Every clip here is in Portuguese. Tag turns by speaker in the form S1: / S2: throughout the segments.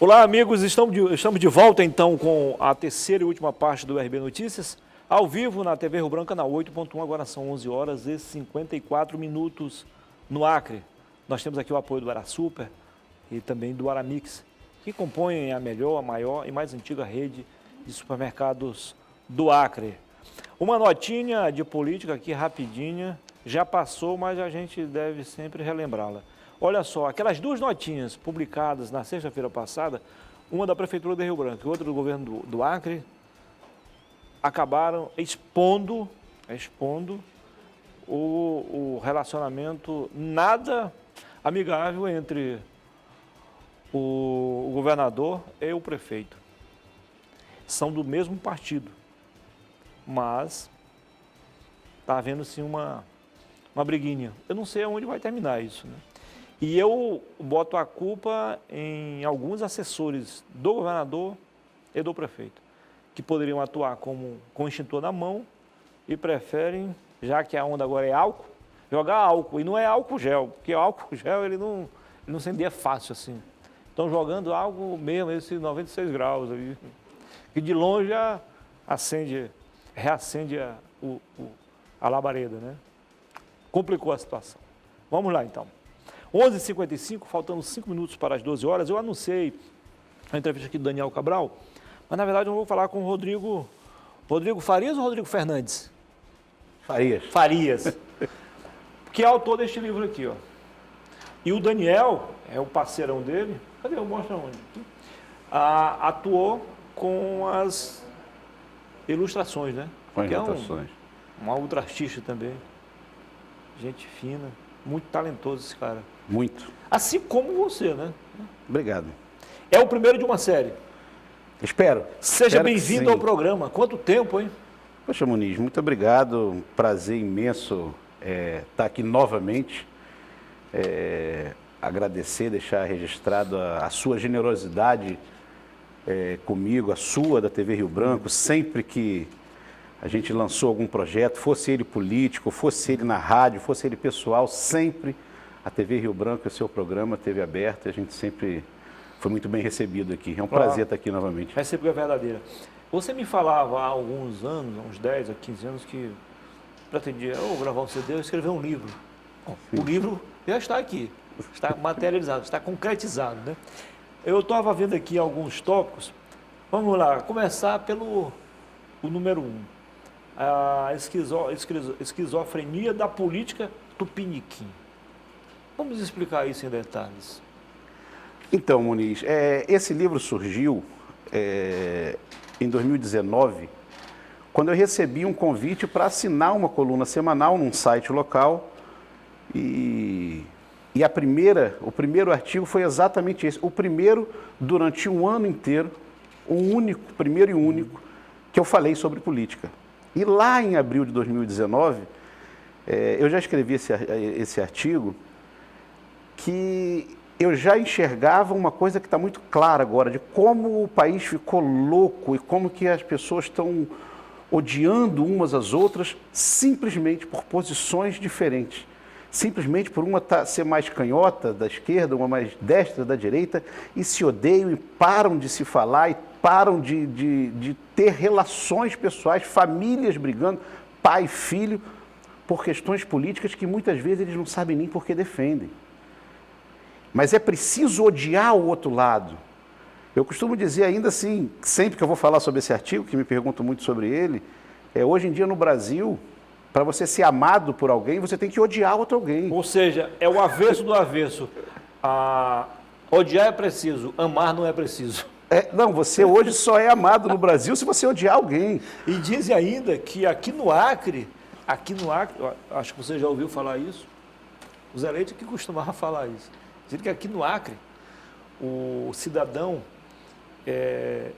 S1: Olá, amigos, estamos de volta então com a terceira e última parte do RB Notícias, ao vivo na TV Rio Branco, canal 8.1, agora são 11 horas e 54 minutos no Acre. Nós temos aqui o apoio do Arasuper e também do Aramix, que compõem a melhor, a maior e mais antiga rede de supermercados do Acre. Uma notinha de política aqui rapidinha, já passou, mas a gente deve sempre relembrá-la. Olha só, aquelas duas notinhas publicadas na sexta-feira passada, uma da Prefeitura de Rio Branco e outra do governo do Acre, acabaram expondo o relacionamento nada amigável entre o governador e o prefeito. São do mesmo partido, mas está havendo sim uma briguinha. Eu não sei aonde vai terminar isso, né? E eu boto a culpa em alguns assessores do governador e do prefeito, que poderiam atuar com o extintor na mão e preferem, já que a onda agora é álcool, jogar álcool. E não é álcool gel, porque o álcool gel ele não incendia fácil assim. Estão jogando álcool mesmo, esse 96 graus aí, que de longe já reacende a labareda, né? Complicou a situação. Vamos lá então. 11h55, faltando 5 minutos para as 12 horas, eu anunciei a entrevista aqui do Daniel Cabral, mas na verdade eu vou falar com o Rodrigo Farias ou Rodrigo Fernandes? Farias, que é autor deste livro aqui, ó. E o Daniel, é o parceirão dele, cadê? Eu mostro onde? Atuou com as ilustrações, né?
S2: Com as ilustrações.
S1: Um ultra artista também, gente fina, muito talentoso esse cara.
S2: Muito.
S1: Assim como você, né?
S2: Obrigado.
S1: É o primeiro de uma série.
S2: Espero.
S1: Seja bem-vindo ao programa. Quanto tempo, hein?
S2: Poxa, Muniz, muito obrigado. Um prazer imenso estar aqui novamente. Agradecer, deixar registrado a sua generosidade comigo, a sua, da TV Rio Branco. Sempre que a gente lançou algum projeto, fosse ele político, fosse ele na rádio, fosse ele pessoal, sempre a TV Rio Branco, o seu programa, TV aberta, a gente sempre foi muito bem recebido aqui. É um prazer estar aqui novamente.
S1: Recíproca verdadeira. Você me falava há alguns anos, uns 10 a 15 anos, que pretendia gravar um CD, escrever um livro. Bom, o livro já está aqui, está materializado, está concretizado, né? Eu estava vendo aqui alguns tópicos. Vamos lá, começar pelo número 1. A esquizofrenia da política tupiniquim. Vamos explicar isso em detalhes.
S2: Então, Muniz, esse livro surgiu em 2019, quando eu recebi um convite para assinar uma coluna semanal num site local e o primeiro artigo foi exatamente esse. O primeiro durante um ano inteiro, primeiro e único, que eu falei sobre política. E lá em abril de 2019, eu já escrevi esse artigo, que eu já enxergava uma coisa que está muito clara agora, de como o país ficou louco e como que as pessoas estão odiando umas às outras simplesmente por posições diferentes. Simplesmente por uma ser mais canhota da esquerda, uma mais destra da direita, e se odeiam e param de se falar e param de ter relações pessoais, famílias brigando, pai e filho, por questões políticas que muitas vezes eles não sabem nem por que defendem. Mas é preciso odiar o outro lado. Eu costumo dizer ainda assim, sempre que eu vou falar sobre esse artigo, que me perguntam muito sobre ele, hoje em dia no Brasil, para você ser amado por alguém, você tem que odiar outro alguém.
S1: Ou seja, é o avesso do avesso. Odiar é preciso, amar não é preciso.
S2: Não, você hoje só é amado no Brasil se você odiar alguém.
S1: E dizem ainda que aqui no Acre, acho que você já ouviu falar isso, o Zé Leite que costumava falar isso. Dizem que aqui no Acre, o cidadão é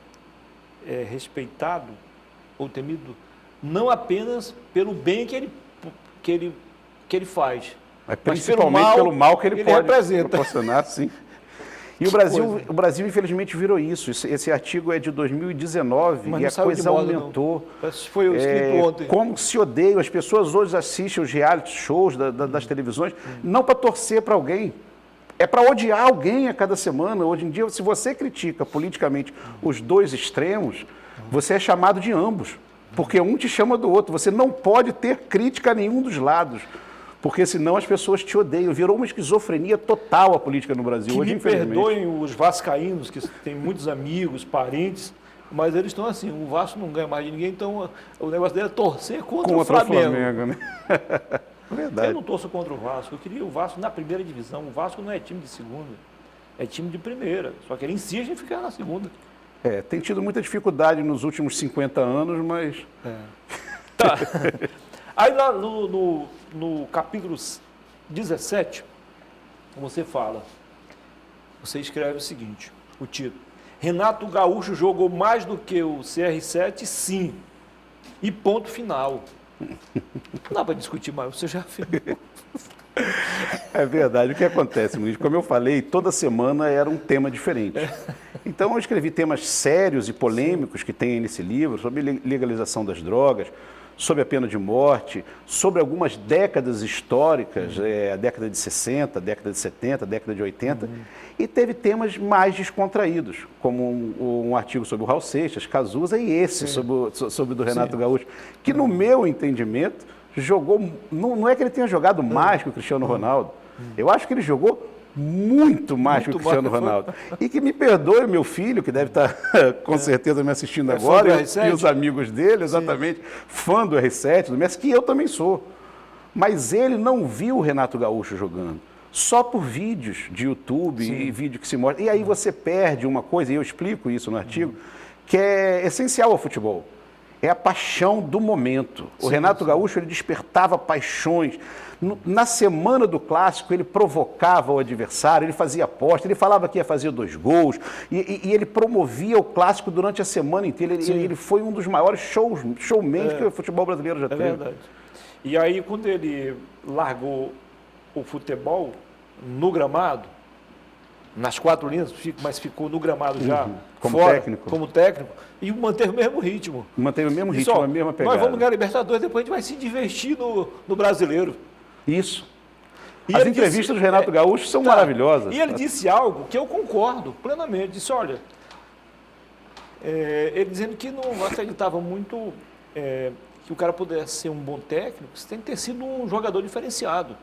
S1: respeitado ou temido não apenas pelo bem que ele faz,
S2: mas principalmente pelo mal que ele pode
S1: representa.
S2: Proporcionar, sim. E o Brasil, infelizmente, virou isso. Esse artigo é de 2019 e a coisa aumentou.
S1: Foi escrito ontem.
S2: Como se odeiam. As pessoas hoje assistem os reality shows das televisões, não para torcer para alguém, É para odiar alguém a cada semana. Hoje em dia, se você critica politicamente os dois extremos, você é chamado de ambos, porque um te chama do outro. Você não pode ter crítica a nenhum dos lados, porque senão as pessoas te odeiam. Virou uma esquizofrenia total a política no Brasil
S1: Que
S2: hoje,
S1: me
S2: infelizmente.
S1: perdoem os vascaínos, que têm muitos amigos, parentes, mas eles estão assim, o Vasco não ganha mais de ninguém, então o negócio dele é torcer contra o Flamengo.
S2: né? Verdade.
S1: Eu não torço contra o Vasco, eu queria o Vasco na primeira divisão. O Vasco não é time de segunda, é time de primeira, só que ele insiste em ficar na segunda.
S2: Tem tido muita dificuldade nos últimos 50 anos, mas...
S1: Tá. Aí lá no capítulo 17, você fala, você escreve o seguinte, o título: Renato Gaúcho jogou mais do que o CR7, sim, e ponto final. Não dá para discutir mais, você já afirmou.
S2: É verdade. O que acontece, Muniz? Como eu falei, toda semana era um tema diferente. Então eu escrevi temas sérios e polêmicos que tem nesse livro, sobre legalização das drogas, sobre a pena de morte, sobre algumas décadas históricas, a década de 60, a década de 70, a década de 80, e teve temas mais descontraídos, como um artigo sobre o Raul Seixas, Cazuza, e esse sobre o do Renato Gaúcho, que no meu entendimento jogou, não é que ele tenha jogado mais que o Cristiano Ronaldo, eu acho que ele jogou muito mais que o Cristiano Ronaldo. E que me perdoe meu filho, que deve estar com certeza me assistindo agora, e os amigos dele, exatamente, fã do R7, do Messi, que eu também sou. Mas ele não viu o Renato Gaúcho jogando, só por vídeos de YouTube e vídeo que se mostra. E aí você perde uma coisa, e eu explico isso no artigo, que é essencial ao futebol. É a paixão do momento. O Renato Gaúcho, ele despertava paixões. Na semana do Clássico, ele provocava o adversário, ele fazia aposta, ele falava que ia fazer 2 gols, e ele promovia o Clássico durante a semana inteira. Ele foi um dos maiores showmen que o futebol brasileiro já teve.
S1: É verdade. E aí, quando ele largou o futebol no gramado, nas 4 linhas, mas ficou no gramado já,
S2: como técnico,
S1: e manteve o mesmo ritmo.
S2: Manteve o mesmo ritmo, a mesma pegada.
S1: Nós vamos ganhar a Libertadores, depois a gente vai se divertir no Brasileiro.
S2: Isso. E as entrevistas do Renato Gaúcho são maravilhosas.
S1: E ele disse algo que eu concordo plenamente. Disse, olha, ele dizendo que não acreditava muito que o cara pudesse ser um bom técnico, você tem que ter sido um jogador diferenciado.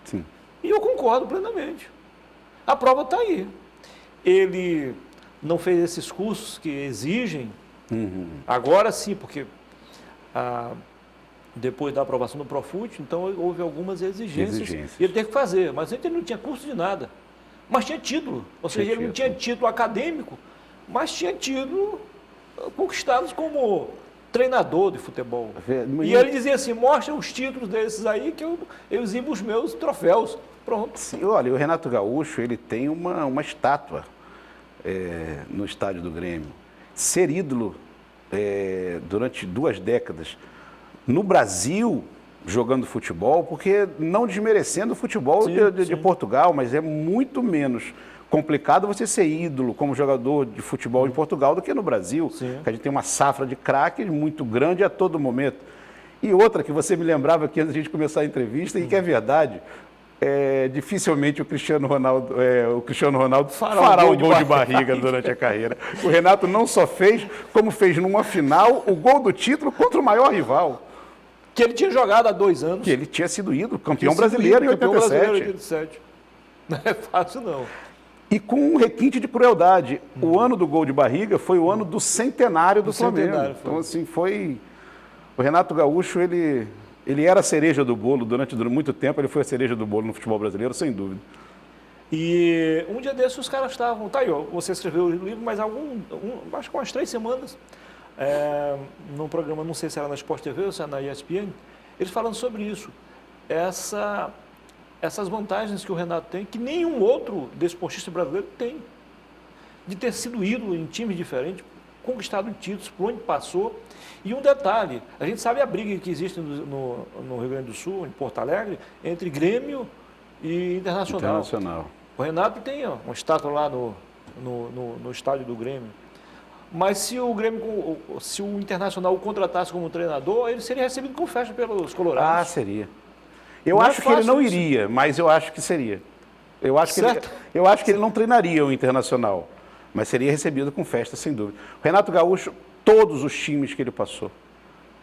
S2: Sim.
S1: E eu concordo plenamente. A prova está aí. Ele não fez esses cursos que exigem, agora sim, porque depois da aprovação do Profut, então houve algumas exigências. E ele teve que fazer, mas ele não tinha curso de nada. Mas tinha título, ou seja, ele não tinha título acadêmico, mas tinha título conquistados como treinador de futebol. E ele dizia assim, mostra os títulos desses aí que eu exibo os meus troféus. Pronto.
S2: Sim, olha, o Renato Gaúcho, ele tem uma estátua no estádio do Grêmio. Ser ídolo durante 2 décadas no Brasil, jogando futebol, porque não desmerecendo o futebol de Portugal, mas é muito menos complicado você ser ídolo como jogador de futebol em Portugal do que no Brasil, que a gente tem uma safra de craques muito grande a todo momento. E outra que você me lembrava aqui antes da gente começar a entrevista, e que é verdade, dificilmente o Cristiano Ronaldo fará o gol de barriga durante a carreira. O Renato não só fez, como fez numa final o gol do título contra o maior rival.
S1: Que ele tinha jogado há 2 anos.
S2: Que ele tinha sido ídolo, campeão brasileiro em 87.
S1: Não é fácil, não.
S2: E com um requinte de crueldade. O ano do gol de barriga foi o ano do centenário do Flamengo. Então, assim, foi... O Renato Gaúcho, ele era a cereja do bolo durante muito tempo, ele foi a cereja do bolo no futebol brasileiro, sem dúvida.
S1: E um dia desses os caras estavam... Tá aí, ó, você escreveu o livro, mas acho que umas 3 semanas... num programa, não sei se era na Sport TV ou se era na ESPN, eles falando sobre isso. Essas vantagens que o Renato tem, que nenhum outro desportista brasileiro tem. De ter sido ídolo em times diferentes, conquistado títulos por onde passou. E um detalhe, a gente sabe a briga que existe no Rio Grande do Sul, em Porto Alegre, entre Grêmio e Internacional. O Renato tem uma estátua lá no estádio do Grêmio. Mas se o Internacional o contratasse como treinador, ele seria recebido com festa pelos colorados.
S2: Ah, seria. Eu acho que ele não iria, mas eu acho que seria. Eu acho que ele não treinaria o Internacional, mas seria recebido com festa, sem dúvida. O Renato Gaúcho, todos os times que ele passou,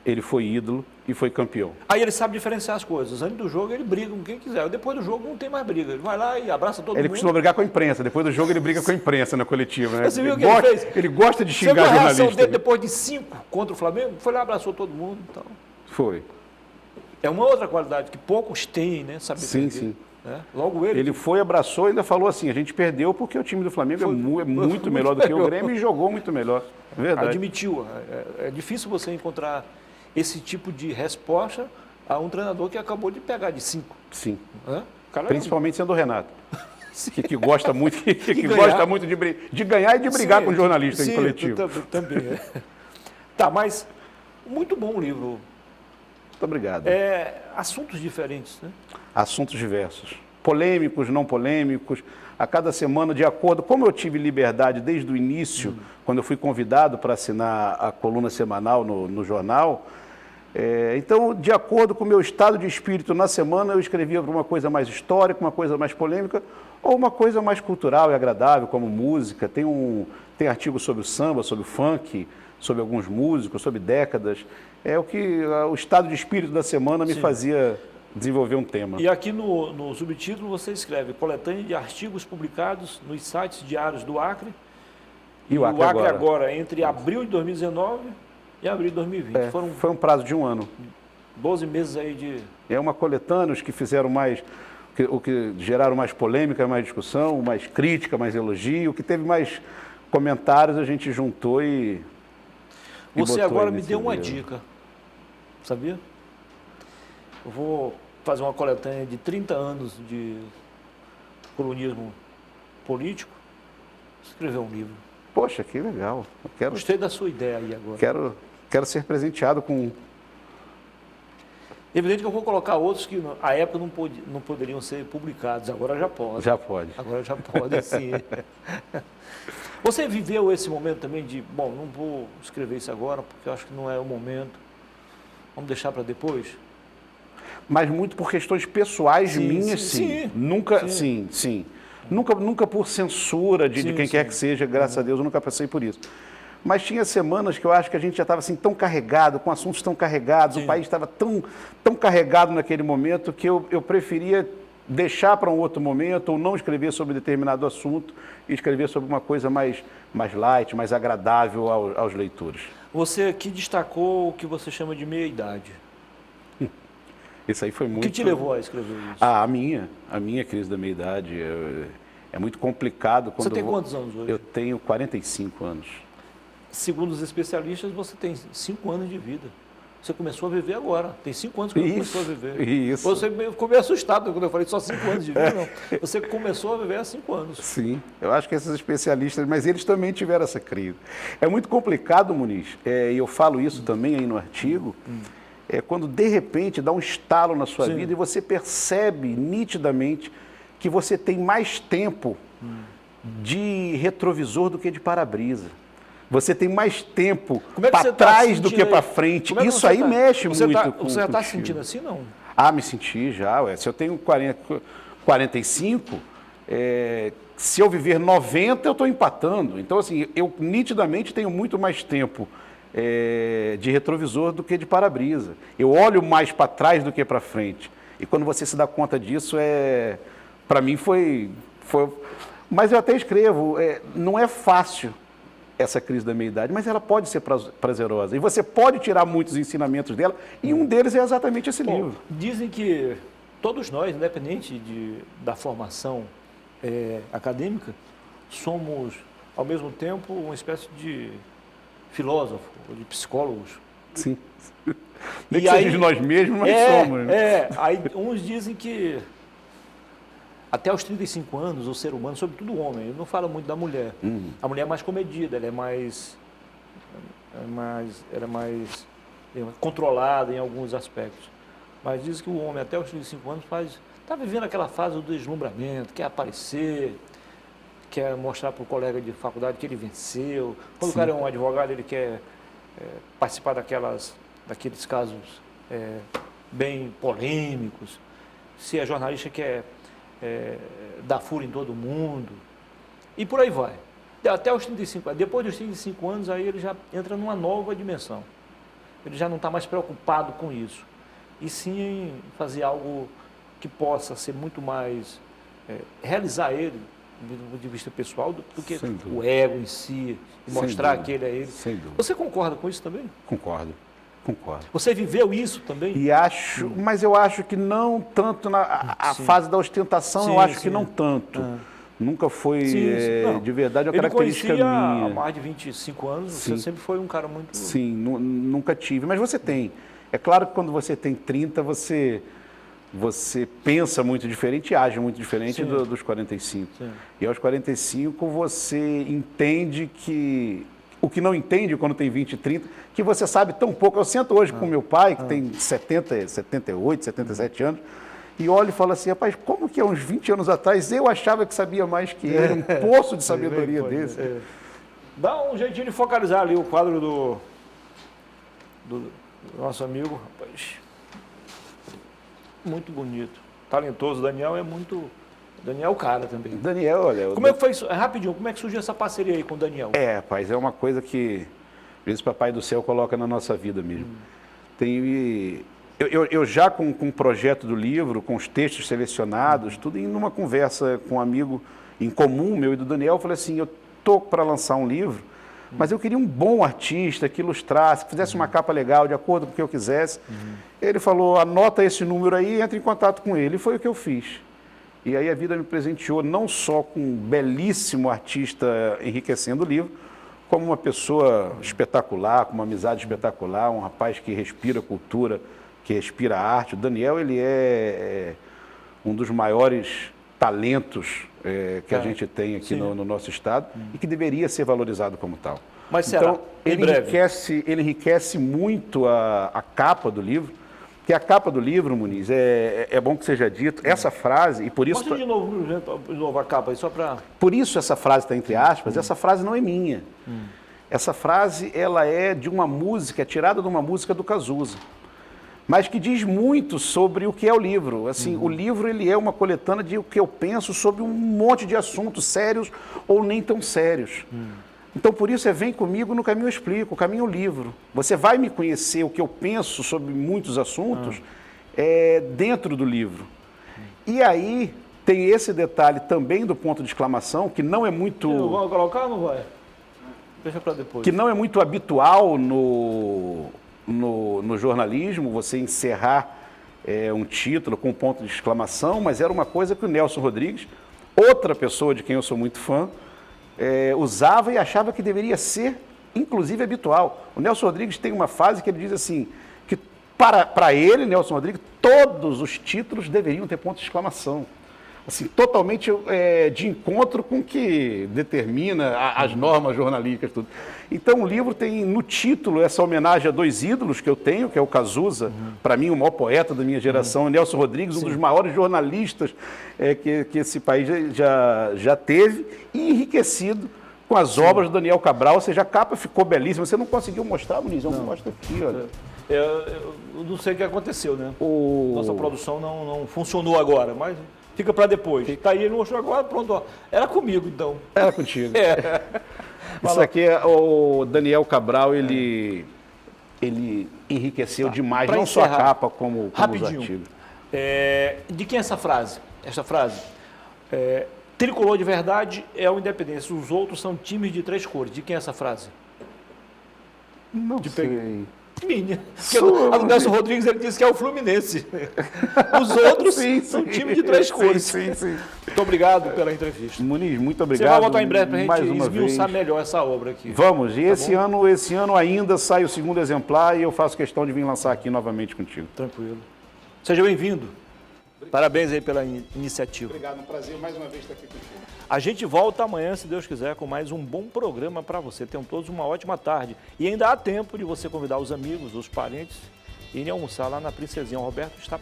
S2: ele foi ídolo e foi campeão.
S1: Aí ele sabe diferenciar as coisas. Antes do jogo ele briga com quem quiser. Depois do jogo não tem mais briga. Ele vai lá e abraça todo mundo.
S2: Ele costuma brigar com a imprensa. Depois do jogo ele briga com a imprensa na coletiva. Né?
S1: Você viu o que ele fez?
S2: Ele gosta de xingar
S1: jornalista. Você viu a reação
S2: jornalista.
S1: dele depois de 5 contra o Flamengo? Foi lá, abraçou todo mundo. Então.
S2: Foi.
S1: É uma outra qualidade que poucos têm, né? Saber
S2: sim,
S1: perder,
S2: sim.
S1: Né? Logo ele.
S2: Ele foi, abraçou e ainda falou assim, a gente perdeu porque o time do Flamengo é muito melhor do que o Grêmio e jogou muito melhor. Verdade.
S1: Admitiu. É difícil você encontrar esse tipo de resposta a um treinador que acabou de pegar de 5.
S2: Sim.
S1: Cara,
S2: principalmente sendo o Renato. que gosta muito, gosta muito de ganhar e de brigar com jornalista em coletivo.
S1: Também. Tá, mas muito bom o livro.
S2: Muito obrigado.
S1: Assuntos diferentes, né?
S2: Assuntos diversos. Polêmicos, não polêmicos. A cada semana, de acordo... Como eu tive liberdade desde o início, quando eu fui convidado para assinar a coluna semanal no jornal, então, de acordo com o meu estado de espírito na semana, eu escrevia uma coisa mais histórica, uma coisa mais polêmica, ou uma coisa mais cultural e agradável, como música. Tem artigos sobre o samba, sobre o funk, sobre alguns músicos, sobre décadas. É o estado de espírito da semana me fazia desenvolver um tema.
S1: E aqui no subtítulo você escreve coletânea de artigos publicados nos sites diários do Acre e o Acre agora, entre abril de 2019 e abril de 2020.
S2: Foi um prazo de um ano.
S1: 12 meses aí de...
S2: É uma coletânea, os que fizeram mais, o que geraram mais polêmica, mais discussão, mais crítica, mais elogio, o que teve mais comentários, a gente juntou e
S1: Você agora me deu uma dica, sabia? Eu vou fazer uma coletânea de 30 anos de colunismo político, escrever um livro.
S2: Poxa, que legal.
S1: Gostei da sua ideia aí agora.
S2: Quero ser presenteado com...
S1: Evidente que eu vou colocar outros que à época não poderiam ser publicados, agora já pode.
S2: Já pode.
S1: Agora já pode, sim. Você viveu esse momento também de, bom, não vou escrever isso agora porque eu acho que não é o momento, vamos deixar para depois?
S2: Mas muito por questões pessoais minhas, sim. Nunca, sim. Nunca por censura de quem quer que seja, graças a Deus, eu nunca passei por isso. Mas tinha semanas que eu acho que a gente já estava assim tão carregado, com assuntos tão carregados, o país estava tão carregado naquele momento que eu preferia deixar para um outro momento ou não escrever sobre determinado assunto e escrever sobre uma coisa mais light, mais agradável aos leitores.
S1: Você aqui destacou o que você chama de meia-idade.
S2: Isso aí foi muito...
S1: O que te levou a escrever isso?
S2: A minha crise da meia-idade é muito complicado.
S1: Você tem quantos anos hoje?
S2: Eu tenho 45 anos.
S1: Segundo os especialistas, você tem 5 anos de vida. Você começou a viver agora. Tem 5 anos que você começou a viver.
S2: Isso.
S1: Você ficou meio assustado quando eu falei só 5 anos de vida. Não. Você começou a viver há 5 anos.
S2: Sim, eu acho que esses especialistas, mas eles também tiveram essa crise. É muito complicado, Muniz, e eu falo isso também aí no artigo, quando de repente dá um estalo na sua vida e você percebe nitidamente que você tem mais tempo de retrovisor do que de para-brisa. Você tem mais tempo para trás do que para frente. Isso aí mexe muito com
S1: Você já está se sentindo assim, não?
S2: Me senti já. Se eu tenho 45, se eu viver 90, eu estou empatando. Então, assim, eu nitidamente tenho muito mais tempo de retrovisor do que de para-brisa. Eu olho mais para trás do que para frente. E quando você se dá conta disso, para mim foi... Mas eu até escrevo, não é fácil essa crise da meia-idade, mas ela pode ser prazerosa. E você pode tirar muitos ensinamentos dela, e um deles é exatamente esse livro.
S1: Dizem que todos nós, independente da formação acadêmica, somos, ao mesmo tempo, uma espécie de filósofo, ou de psicólogos.
S2: Sim. Nem que seja de nós mesmos, mas somos.
S1: Aí uns dizem que até os 35 anos, o ser humano, sobretudo o homem, eu não falo muito da mulher. A mulher é mais comedida, ela é mais controlada em alguns aspectos. Mas diz que o homem, até os 35 anos, está vivendo aquela fase do deslumbramento, quer aparecer, quer mostrar para o colega de faculdade que ele venceu. Quando o cara é um advogado, ele quer participar daqueles casos bem polêmicos. Se é jornalista, quer dar furo em todo mundo. E por aí vai. Até os 35 anos. Depois dos 35 anos, aí ele já entra numa nova dimensão. Ele já não está mais preocupado com isso. E sim em fazer algo que possa ser muito mais, realizar ele, do ponto de vista pessoal, do que o ego em si, e mostrar que ele é ele.
S2: Sem dúvida.
S1: Você concorda com isso também?
S2: Concordo.
S1: Você viveu isso também?
S2: E acho, mas eu acho que não tanto a fase da ostentação, eu acho que não tanto. Nunca foi de verdade uma característica minha.
S1: Há mais de 25 anos, você sempre foi um cara muito...
S2: Sim, nunca tive, mas você tem. É claro que quando você tem 30, você pensa muito diferente e age muito diferente dos 45. Sim. E aos 45 você entende que... O que não entende quando tem 20 e 30, que você sabe tão pouco. Eu sento hoje com meu pai, que tem 70, 78, 77 anos, e olho e falo assim, rapaz, como que há uns 20 anos atrás eu achava que sabia mais que ele, um poço de sabedoria desse.
S1: Dá um jeitinho de focalizar ali o quadro do nosso amigo, rapaz. Muito bonito. Talentoso. Daniel é muito... Daniel é o cara também.
S2: Daniel, olha...
S1: Como é que foi isso? Rapidinho, como é que surgiu essa parceria aí com o Daniel?
S2: Rapaz, é uma coisa que o Papai do Céu coloca na nossa vida mesmo. Eu já com o projeto do livro, com os textos selecionados, tudo em uma conversa com um amigo em comum, meu e do Daniel, eu falei assim, eu tô para lançar um livro, mas eu queria um bom artista que ilustrasse, que fizesse uma capa legal, de acordo com o que eu quisesse. Ele falou, anota esse número aí e entra em contato com ele. E foi o que eu fiz. E aí a vida me presenteou não só com um belíssimo artista enriquecendo o livro, como uma pessoa espetacular, com uma amizade espetacular, um rapaz que respira cultura, que respira arte. O Daniel, ele é um dos maiores talentos que a gente tem aqui no nosso estado e que deveria ser valorizado como tal.
S1: Mas será?
S2: Então, ele enriquece muito a capa do livro, que a capa do livro, Muniz, é bom que seja dito, essa frase, e por isso...
S1: Mostra de novo a capa aí, só para...
S2: Por isso essa frase está entre aspas, essa frase não é minha. Essa frase, ela é de uma música, é tirada de uma música do Cazuza, mas que diz muito sobre o que é o livro. Assim, o livro, ele é uma coletânea de o que eu penso sobre um monte de assuntos sérios ou nem tão sérios. Então, por isso, vem comigo no Caminho Eu Explico, o Caminho é o livro. Você vai me conhecer o que eu penso sobre muitos assuntos dentro do livro. E aí, tem esse detalhe também do ponto de exclamação, que não é muito...
S1: Vamos colocar ou não vai? Deixa para depois.
S2: Que não é muito habitual no jornalismo, você encerrar um título com um ponto de exclamação, mas era uma coisa que o Nelson Rodrigues, outra pessoa de quem eu sou muito fã, usava e achava que deveria ser, inclusive, habitual. O Nelson Rodrigues tem uma frase que ele diz assim, que para ele, Nelson Rodrigues, todos os títulos deveriam ter ponto de exclamação. Assim, totalmente de encontro com o que determina as normas jornalísticas. Tudo. Então, o livro tem no título essa homenagem a dois ídolos que eu tenho, que é o Cazuza, para mim o maior poeta da minha geração, e Nelson Rodrigues, um dos maiores jornalistas que esse país já teve, e enriquecido com as obras do Daniel Cabral, ou seja, a capa ficou belíssima. Você não conseguiu mostrar, Muniz? Eu mostro aqui, olha.
S1: Eu não sei o que aconteceu, né? Nossa produção não funcionou agora, mas... Fica para depois. Tá aí, ele mostrou agora, pronto. Ó. Era comigo, então.
S2: Era contigo. Isso aqui o Daniel Cabral, ele enriqueceu demais, não só a capa, como os artigos.
S1: De quem é essa frase? Essa frase? Tricolor de verdade é o Independência. Os outros são times de 3 cores. De quem é essa frase?
S2: Não sei.
S1: Minha. O Nelson Rodrigues, ele disse que é o Fluminense. Os outros são time de 3 cores.
S2: Sim.
S1: Muito obrigado pela entrevista.
S2: Muniz, muito obrigado.
S1: Você vai voltar em breve para a gente esmiuçar melhor essa obra aqui.
S2: Vamos. E esse ano ainda sai o 2º exemplar e eu faço questão de vir lançar aqui novamente contigo.
S1: Tranquilo. Seja bem-vindo. Parabéns aí pela iniciativa.
S2: Obrigado, um prazer mais uma vez estar aqui contigo.
S1: A gente volta amanhã, se Deus quiser, com mais um bom programa para você. Tenham todos uma ótima tarde. E ainda há tempo de você convidar os amigos, os parentes, e irem almoçar lá na Princesinha. O Roberto está